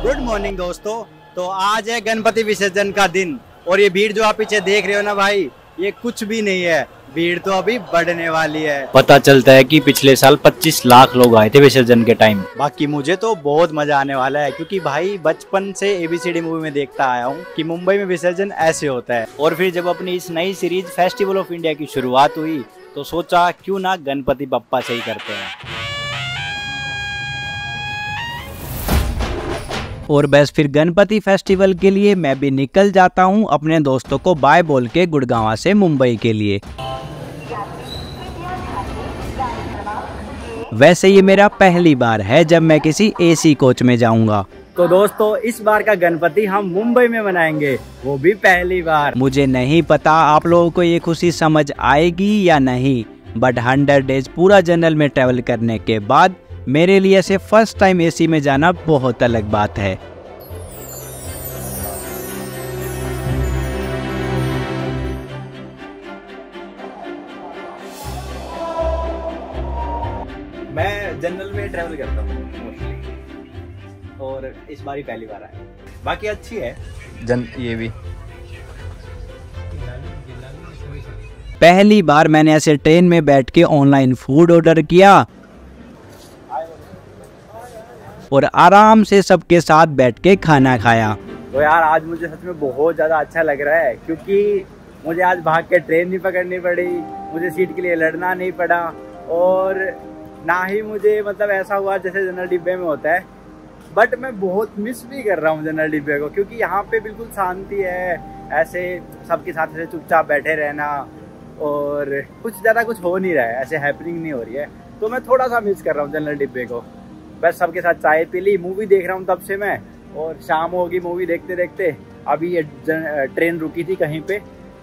Good morning दोस्तों। तो आज है गणपति विसर्जन का दिन और ये भीड़ जो आप पीछे देख रहे हो ना भाई, ये कुछ भी नहीं है, भीड़ तो अभी बढ़ने वाली है। पता चलता है कि पिछले साल 25 लाख लोग आए थे विसर्जन के टाइम। बाकी मुझे तो बहुत मजा आने वाला है क्योंकि भाई बचपन से ABCD मूवी में देखता आया हूँ कि मुंबई में विसर्जन ऐसे होता है। और फिर जब अपनी इस नई सीरीज फेस्टिवल ऑफ इंडिया की शुरुआत हुई तो सोचा क्यों ना गणपति बप्पा से ही करते हैं। और बस फिर गणपति फेस्टिवल के लिए मैं भी निकल जाता हूँ अपने दोस्तों को बाय बोल के गुड़गांव से मुंबई के लिए। वैसे ये मेरा पहली बार है जब मैं किसी AC कोच में जाऊंगा। तो दोस्तों इस बार का गणपति हम मुंबई में मनाएंगे, वो भी पहली बार। मुझे नहीं पता आप लोगों को ये खुशी समझ आएगी या नहीं, बट 100 डेज पूरा जनरल में ट्रेवल करने के बाद मेरे लिए ऐसे फर्स्ट टाइम AC में जाना बहुत अलग बात है। मैं जनरल में ट्रैवल करता हूँ मोस्टली और इस बार ही पहली बार आया। बाकी अच्छी है ये भी। पहली बार मैंने ऐसे ट्रेन में बैठ के ऑनलाइन फूड ऑर्डर किया और आराम से सबके साथ बैठ के खाना खाया। तो यार आज मुझे सच में बहुत ज़्यादा अच्छा लग रहा है क्योंकि मुझे आज भाग के ट्रेन नहीं पकड़नी पड़ी, मुझे सीट के लिए लड़ना नहीं पड़ा और ना ही मुझे मतलब ऐसा हुआ जैसे जनरल डिब्बे में होता है। बट मैं बहुत मिस भी कर रहा हूँ जनरल डिब्बे को क्योंकि यहाँ पे बिल्कुल शांति है, ऐसे सबके साथ ऐसे चुपचाप बैठे रहना और कुछ ज़्यादा कुछ हो नहीं रहा है, ऐसे हैपनिंग नहीं हो रही है। तो मैं थोड़ा सा मिस कर रहा हूँ जनरल डिब्बे को। बस सबके साथ चाय पी ली, मूवी देख रहा हूँ तब से मैं, और शाम होगी मूवी देखते देखते। अभी ये ट्रेन रुकी थी कहीं पे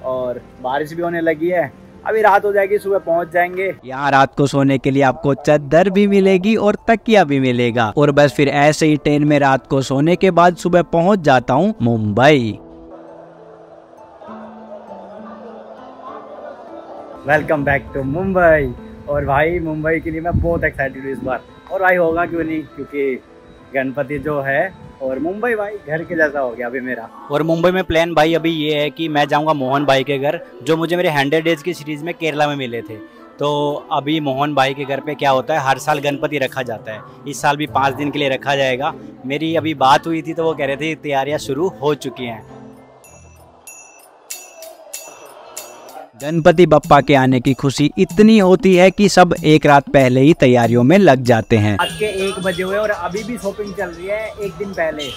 और बारिश भी होने लगी है, अभी रात हो जाएगी, सुबह पहुंच जाएंगे। यहाँ रात को सोने के लिए आपको चादर भी मिलेगी और तकिया भी मिलेगा। और बस फिर ऐसे ही ट्रेन में रात को सोने के बाद सुबह पहुंच जाता हूँ Mumbai. Welcome back to Mumbai. और भाई मुंबई के लिए मैं बहुत एक्साइटेड हूँ इस बार, और भाई होगा क्यों नहीं क्योंकि गणपति जो है और मुंबई भाई घर के जैसा हो गया अभी मेरा। और मुंबई में प्लान भाई अभी ये है कि मैं जाऊंगा मोहन भाई के घर, जो मुझे मेरे 100 डेज की सीरीज में केरला में मिले थे। तो अभी मोहन भाई के घर पे क्या होता है, हर साल गणपति रखा जाता है, इस साल भी 5 दिन के लिए रखा जाएगा। मेरी अभी बात हुई थी तो वो कह रहे थे तैयारियां शुरू हो चुकी हैं। गणपति बप्पा के आने की खुशी इतनी होती है कि सब एक रात पहले ही तैयारियों में लग जाते हैं। आज के 1 बजे हुए और अभी भी शॉपिंग चल रही है एक दिन पहले।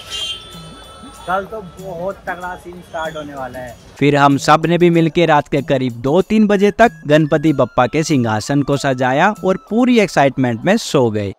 कल तो बहुत तगड़ा सीन स्टार्ट होने वाला है। फिर हम सब ने भी मिलकर रात के करीब 2-3 बजे तक गणपति बप्पा के सिंहासन को सजाया और पूरी एक्साइटमेंट में सो गए।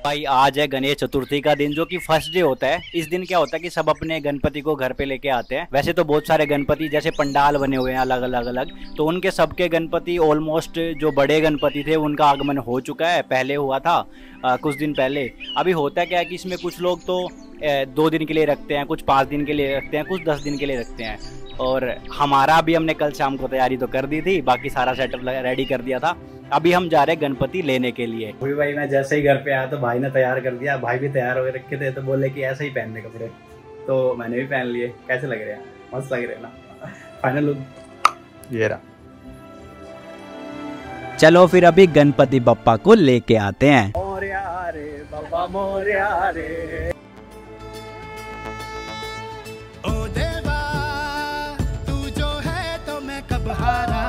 भाई आज है गणेश चतुर्थी का दिन, जो कि फर्स्ट डे होता है। इस दिन क्या होता है कि सब अपने गणपति को घर पे लेके आते हैं। वैसे तो बहुत सारे गणपति जैसे पंडाल बने हुए हैं अलग अलग, तो उनके सबके गणपति ऑलमोस्ट जो बड़े गणपति थे उनका आगमन हो चुका है, पहले हुआ था कुछ दिन पहले। अभी होता क्या है कि इसमें कुछ लोग तो 2 दिन के लिए रखते हैं, कुछ 5 दिन के लिए रखते हैं, कुछ 10 दिन के लिए रखते हैं। और हमारा भी हमने कल शाम को तैयारी तो कर दी थी, बाकी सारा सेटअप रेडी कर दिया था। अभी हम जा रहे हैं गणपति लेने के लिए। अभी भाई मैं जैसे ही घर पे आया तो भाई ने तैयार कर दिया, भाई भी तैयार हो रखे थे तो बोले कि ऐसे ही पहनने कपड़े, तो मैंने भी पहन लिए। कैसे लग रहे हैं? मस्त लग रहे हैं ना। फाइनल लुक ये रहा। चलो फिर अभी गणपति बप्पा को लेके आते हैं। मोरया रे बाबा मोरया रे। ओ देवा तू जो है तो मैं कब हारा,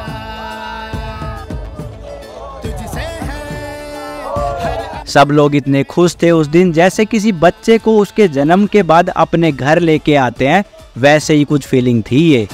सब लोग इतने खुश थे उस दिन, जैसे किसी बच्चे को उसके जन्म के बाद अपने घर लेके आते हैं, वैसे ही कुछ फीलिंग थी ये।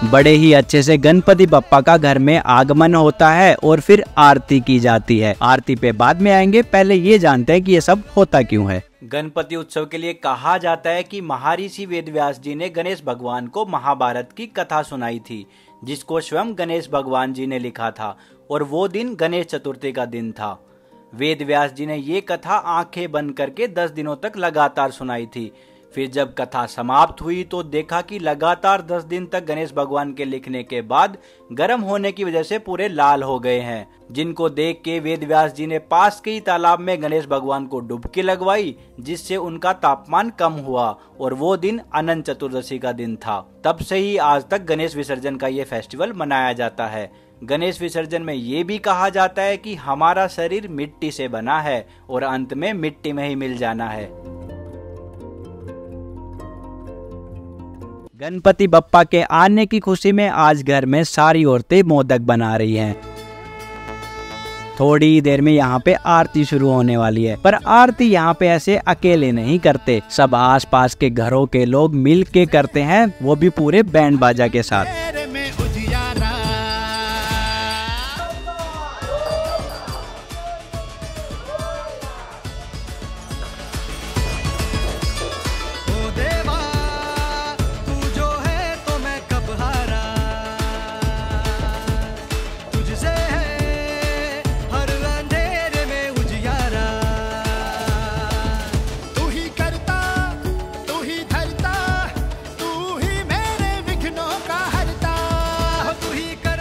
बड़े ही अच्छे से गणपति बप्पा का घर में आगमन होता है और फिर आरती की जाती है। आरती पे बाद में आएंगे, पहले ये जानते हैं कि ये सब होता क्यों है। गणपति उत्सव के लिए कहा जाता है कि महर्षि वेदव्यास जी ने गणेश भगवान को महाभारत की कथा सुनाई थी, जिसको स्वयं गणेश भगवान जी ने लिखा था, और वो दिन गणेश चतुर्थी का दिन था। वेदव्यास जी ने ये कथा आंखें बंद करके 10 दिनों तक लगातार सुनाई थी। फिर जब कथा समाप्त हुई तो देखा कि लगातार 10 दिन तक गणेश भगवान के लिखने के बाद गर्म होने की वजह से पूरे लाल हो गए हैं, जिनको देख के वेद व्यास जी ने पास के ही तालाब में गणेश भगवान को डुबकी लगवाई, जिससे उनका तापमान कम हुआ और वो दिन अनंत चतुर्दशी का दिन था। तब से ही आज तक गणेश विसर्जन का ये फेस्टिवल मनाया जाता है। गणेश विसर्जन में ये भी कहा जाता है कि हमारा शरीर मिट्टी से बना है और अंत में मिट्टी में ही मिल जाना है। गणपति बप्पा के आने की खुशी में आज घर में सारी औरतें मोदक बना रही हैं। थोड़ी देर में यहाँ पे आरती शुरू होने वाली है, पर आरती यहाँ पे ऐसे अकेले नहीं करते, सब आसपास के घरों के लोग मिल के करते हैं, वो भी पूरे बैंड बाजा के साथ।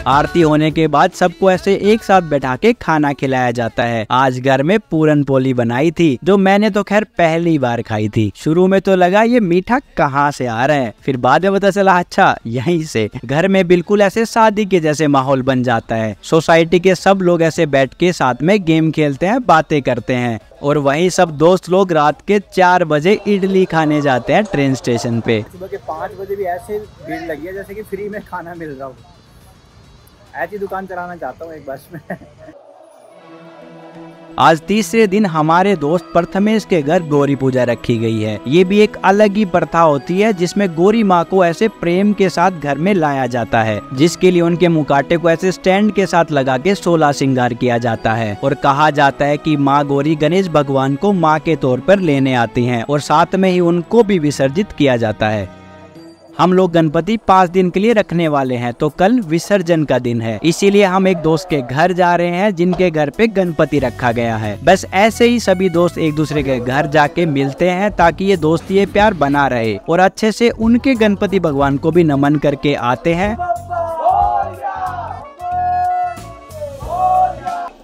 आरती होने के बाद सबको ऐसे एक साथ बैठा के खाना खिलाया जाता है। आज घर में पूरन पोली बनाई थी, जो मैंने तो खैर पहली बार खाई थी। शुरू में तो लगा ये मीठा कहाँ से आ रहा है, फिर बाद में पता चला अच्छा यहीं से। घर में बिल्कुल ऐसे शादी के जैसे माहौल बन जाता है। सोसाइटी के सब लोग ऐसे बैठ के साथ में गेम खेलते हैं, बातें करते हैं, और वहीं सब दोस्त लोग रात के 4 बजे इडली खाने जाते हैं ट्रेन स्टेशन पे। सुबह के 5 बजे भी ऐसे भीड़ लगी है जैसे कि फ्री में खाना मिल रहा हो। ऐसी दुकान चलाना चाहता हूँ एक बस में। आज तीसरे दिन हमारे दोस्त प्रथमेश के घर गौरी पूजा रखी गई है। ये भी एक अलग ही प्रथा होती है, जिसमें गौरी माँ को ऐसे प्रेम के साथ घर में लाया जाता है, जिसके लिए उनके मुकाटे को ऐसे स्टैंड के साथ लगा के 16 श्रृंगार किया जाता है। और कहा जाता है कि माँ गौरी गणेश भगवान को माँ के तौर पर लेने आती हैं और साथ में ही उनको भी विसर्जित किया जाता है। हम लोग गणपति 5 दिन के लिए रखने वाले हैं, तो कल विसर्जन का दिन है, इसीलिए हम एक दोस्त के घर जा रहे हैं जिनके घर पे गणपति रखा गया है। बस ऐसे ही सभी दोस्त एक दूसरे के घर जाके मिलते हैं, ताकि ये दोस्ती ये प्यार बना रहे, और अच्छे से उनके गणपति भगवान को भी नमन करके आते हैं।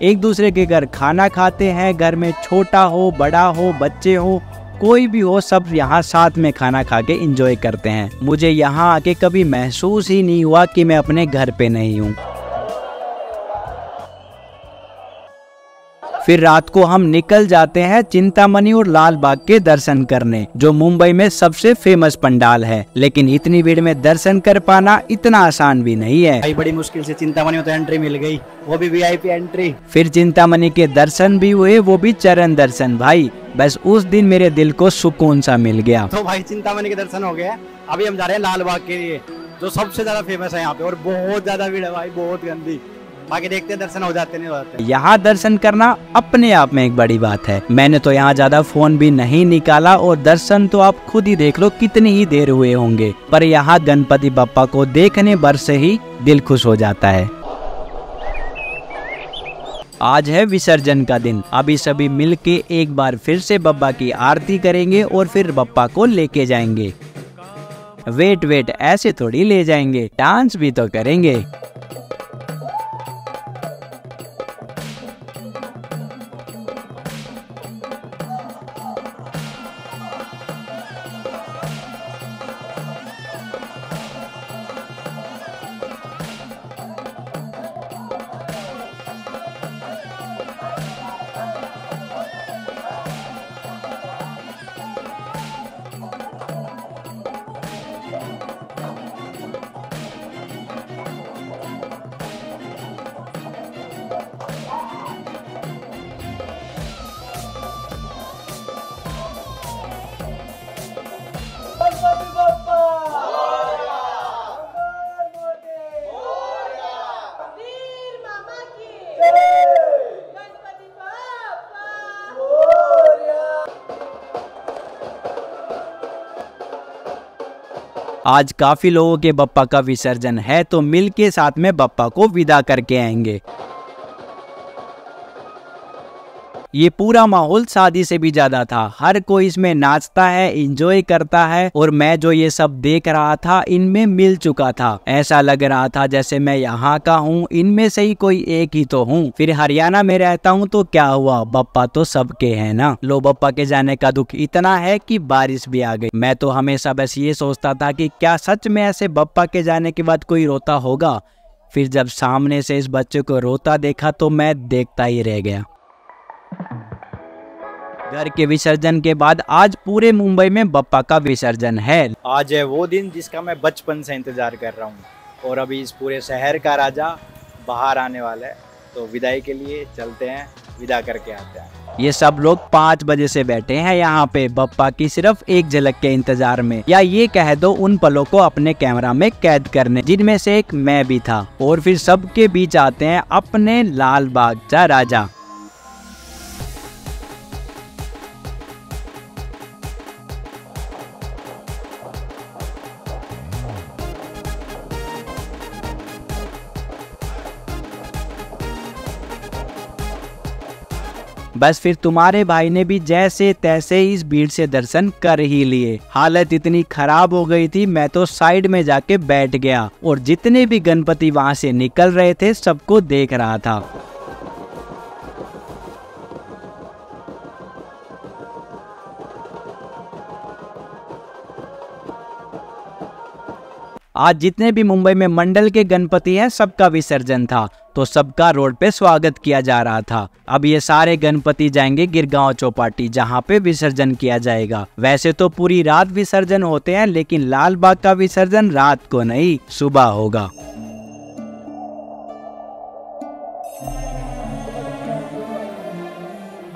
एक दूसरे के घर खाना खाते हैं। घर में छोटा हो, बड़ा हो, बच्चे हो, कोई भी हो, सब यहाँ साथ में खाना खा के एंजॉय करते हैं। मुझे यहाँ आके कभी महसूस ही नहीं हुआ कि मैं अपने घर पे नहीं हूँ। फिर रात को हम निकल जाते हैं चिंतामणि और लाल बाग के दर्शन करने, जो मुंबई में सबसे फेमस पंडाल है। लेकिन इतनी भीड़ में दर्शन कर पाना इतना आसान भी नहीं है भाई। बड़ी मुश्किल से चिंतामणि में तो एंट्री मिल गई, वो भी VIP एंट्री। फिर चिंतामणि के दर्शन भी हुए, वो भी चरण दर्शन। भाई बस उस दिन मेरे दिल को सुकून सा मिल गया। तो भाई चिंतामणि के दर्शन हो गए, अभी हम जा रहे हैं लाल बाग के लिए, जो सबसे ज्यादा फेमस है यहाँ पे, और बहुत ज्यादा भीड़ है भाई, बहुत गंदी। बाकी देखते हैं दर्शन हो जाते नहीं होते। यहाँ दर्शन करना अपने आप में एक बड़ी बात है। मैंने तो यहाँ ज्यादा फोन भी नहीं निकाला, और दर्शन तो आप खुद ही देख लो कितनी ही देर हुए होंगे, पर यहाँ गणपति बप्पा को देखने भर से ही दिल खुश हो जाता है। आज है विसर्जन का दिन। अभी सभी मिलके एक बार फिर से बप्पा की आरती करेंगे और फिर बप्पा को लेके जाएंगे। वेट, ऐसे थोड़ी ले जाएंगे, डांस भी तो करेंगे। आज काफी लोगों के बप्पा का विसर्जन है, तो मिल के साथ में बप्पा को विदा करके आएंगे। ये पूरा माहौल शादी से भी ज्यादा था। हर कोई इसमें नाचता है, एंजॉय करता है, और मैं जो ये सब देख रहा था इनमें मिल चुका था। ऐसा लग रहा था जैसे मैं यहाँ का हूँ, इनमें से ही कोई एक ही तो हूँ। फिर हरियाणा में रहता हूँ तो क्या हुआ, बप्पा तो सबके हैं ना। लो, बप्पा के जाने का दुख इतना है कि बारिश भी आ गई। मैं तो हमेशा बस ये सोचता था कि क्या सच में ऐसे बप्पा के जाने के बाद कोई रोता होगा। फिर जब सामने से इस बच्चे को रोता देखा तो मैं देखता ही रह गया। घर के विसर्जन के बाद आज पूरे मुंबई में बप्पा का विसर्जन है। आज है वो दिन जिसका मैं बचपन से इंतजार कर रहा हूँ और अभी इस पूरे शहर का राजा बाहर आने वाला है, तो विदाई के लिए चलते हैं, विदा करके आते हैं। ये सब लोग 5 बजे से बैठे हैं यहाँ पे बप्पा की सिर्फ एक झलक के इंतजार में, या ये कह दो उन पलों को अपने कैमरा में कैद करने, जिनमें से एक मैं भी था। और फिर सबके बीच आते हैं अपने लाल बागचा राजा। बस फिर तुम्हारे भाई ने भी जैसे तैसे इस भीड़ से दर्शन कर ही लिए। हालत इतनी खराब हो गई थी, मैं तो साइड में जाके बैठ गया और जितने भी गणपति वहां से निकल रहे थे सबको देख रहा था। आज जितने भी मुंबई में मंडल के गणपति हैं सबका विसर्जन था, तो सबका रोड पे स्वागत किया जा रहा था। अब ये सारे गणपति जाएंगे गिरगांव चौपाटी, जहाँ पे विसर्जन किया जाएगा। वैसे तो पूरी रात विसर्जन होते हैं, लेकिन लाल बाग का विसर्जन रात को नहीं, सुबह होगा।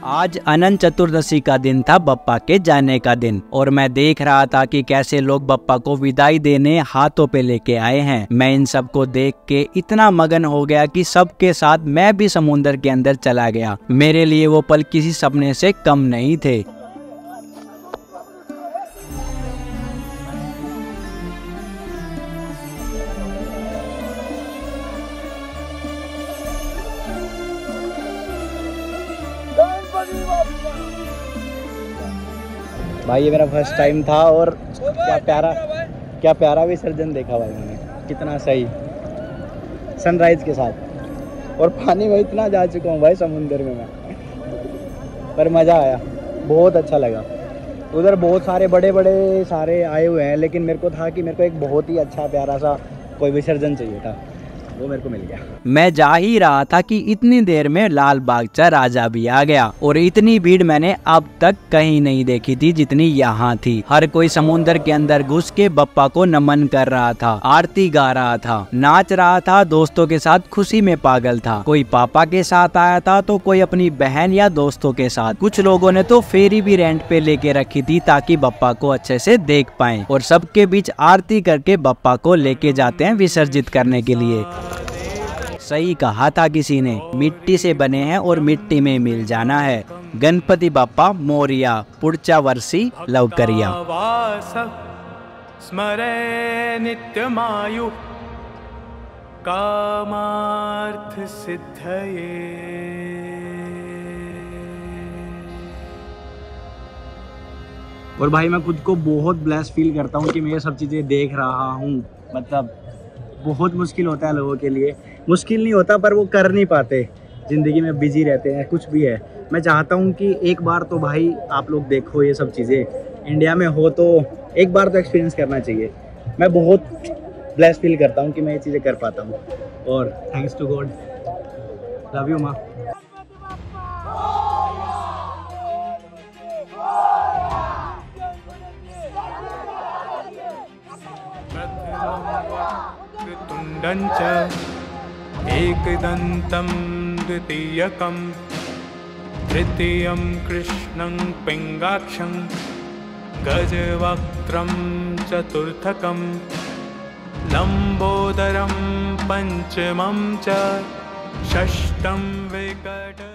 आज अनंत चतुर्दशी का दिन था, बप्पा के जाने का दिन, और मैं देख रहा था कि कैसे लोग बप्पा को विदाई देने हाथों पे लेके आए हैं। मैं इन सब को देख के इतना मगन हो गया कि सबके साथ मैं भी समुद्र के अंदर चला गया। मेरे लिए वो पल किसी सपने से कम नहीं थे। भाई ये मेरा फर्स्ट टाइम था और क्या प्यारा विसर्जन देखा भाई मैंने, कितना सही सनराइज के साथ। और पानी में इतना जा चुका हूँ भाई समुंदर में मैं, पर मज़ा आया, बहुत अच्छा लगा। उधर बहुत सारे बड़े बड़े सारे आए हुए हैं, लेकिन मेरे को था कि मेरे को एक बहुत ही अच्छा प्यारा सा कोई विसर्जन चाहिए था, वो मेरे को मिल गया। मैं जा ही रहा था कि इतनी देर में लाल बागचा राजा भी आ गया, और इतनी भीड़ मैंने अब तक कहीं नहीं देखी थी जितनी यहाँ थी। हर कोई समुद्र के अंदर घुस के बप्पा को नमन कर रहा था, आरती गा रहा था, नाच रहा था, दोस्तों के साथ खुशी में पागल था। कोई पापा के साथ आया था तो कोई अपनी बहन या दोस्तों के साथ। कुछ लोगों ने तो फेरी भी रेंट पे लेके रखी थी ताकि बप्पा को अच्छे से देख पाएं, और सबके बीच आरती करके बप्पा को लेके जाते हैं विसर्जित करने के लिए। सही कहा था किसी ने, मिट्टी से बने हैं और मिट्टी में मिल जाना है। गणपति बाप्पा मोरिया, पुढच्या वर्षी लवकरिया। स्मरे नित्यमायु कामार्थ सिद्धये। और भाई मैं खुद को बहुत ब्लेस फील करता हूँ कि मैं ये सब चीज़ें देख रहा हूँ। मतलब बहुत मुश्किल होता है लोगों के लिए, मुश्किल नहीं होता पर वो कर नहीं पाते, ज़िंदगी में बिजी रहते हैं, कुछ भी है। मैं चाहता हूँ कि एक बार तो भाई आप लोग देखो ये सब चीज़ें, इंडिया में हो तो एक बार तो एक्सपीरियंस करना चाहिए। मैं बहुत ब्लेस फील करता हूँ कि मैं ये चीज़ें कर पाता हूँ, और thanks to God. Love you माँ। तुंडंच एकदन्तं द्वितीयकं तृतीयं कृष्णं पिङ्गाक्षं गजवक्त्रं चतुर्थकं लम्बोदरं पंचमं च षष्ठं विकट।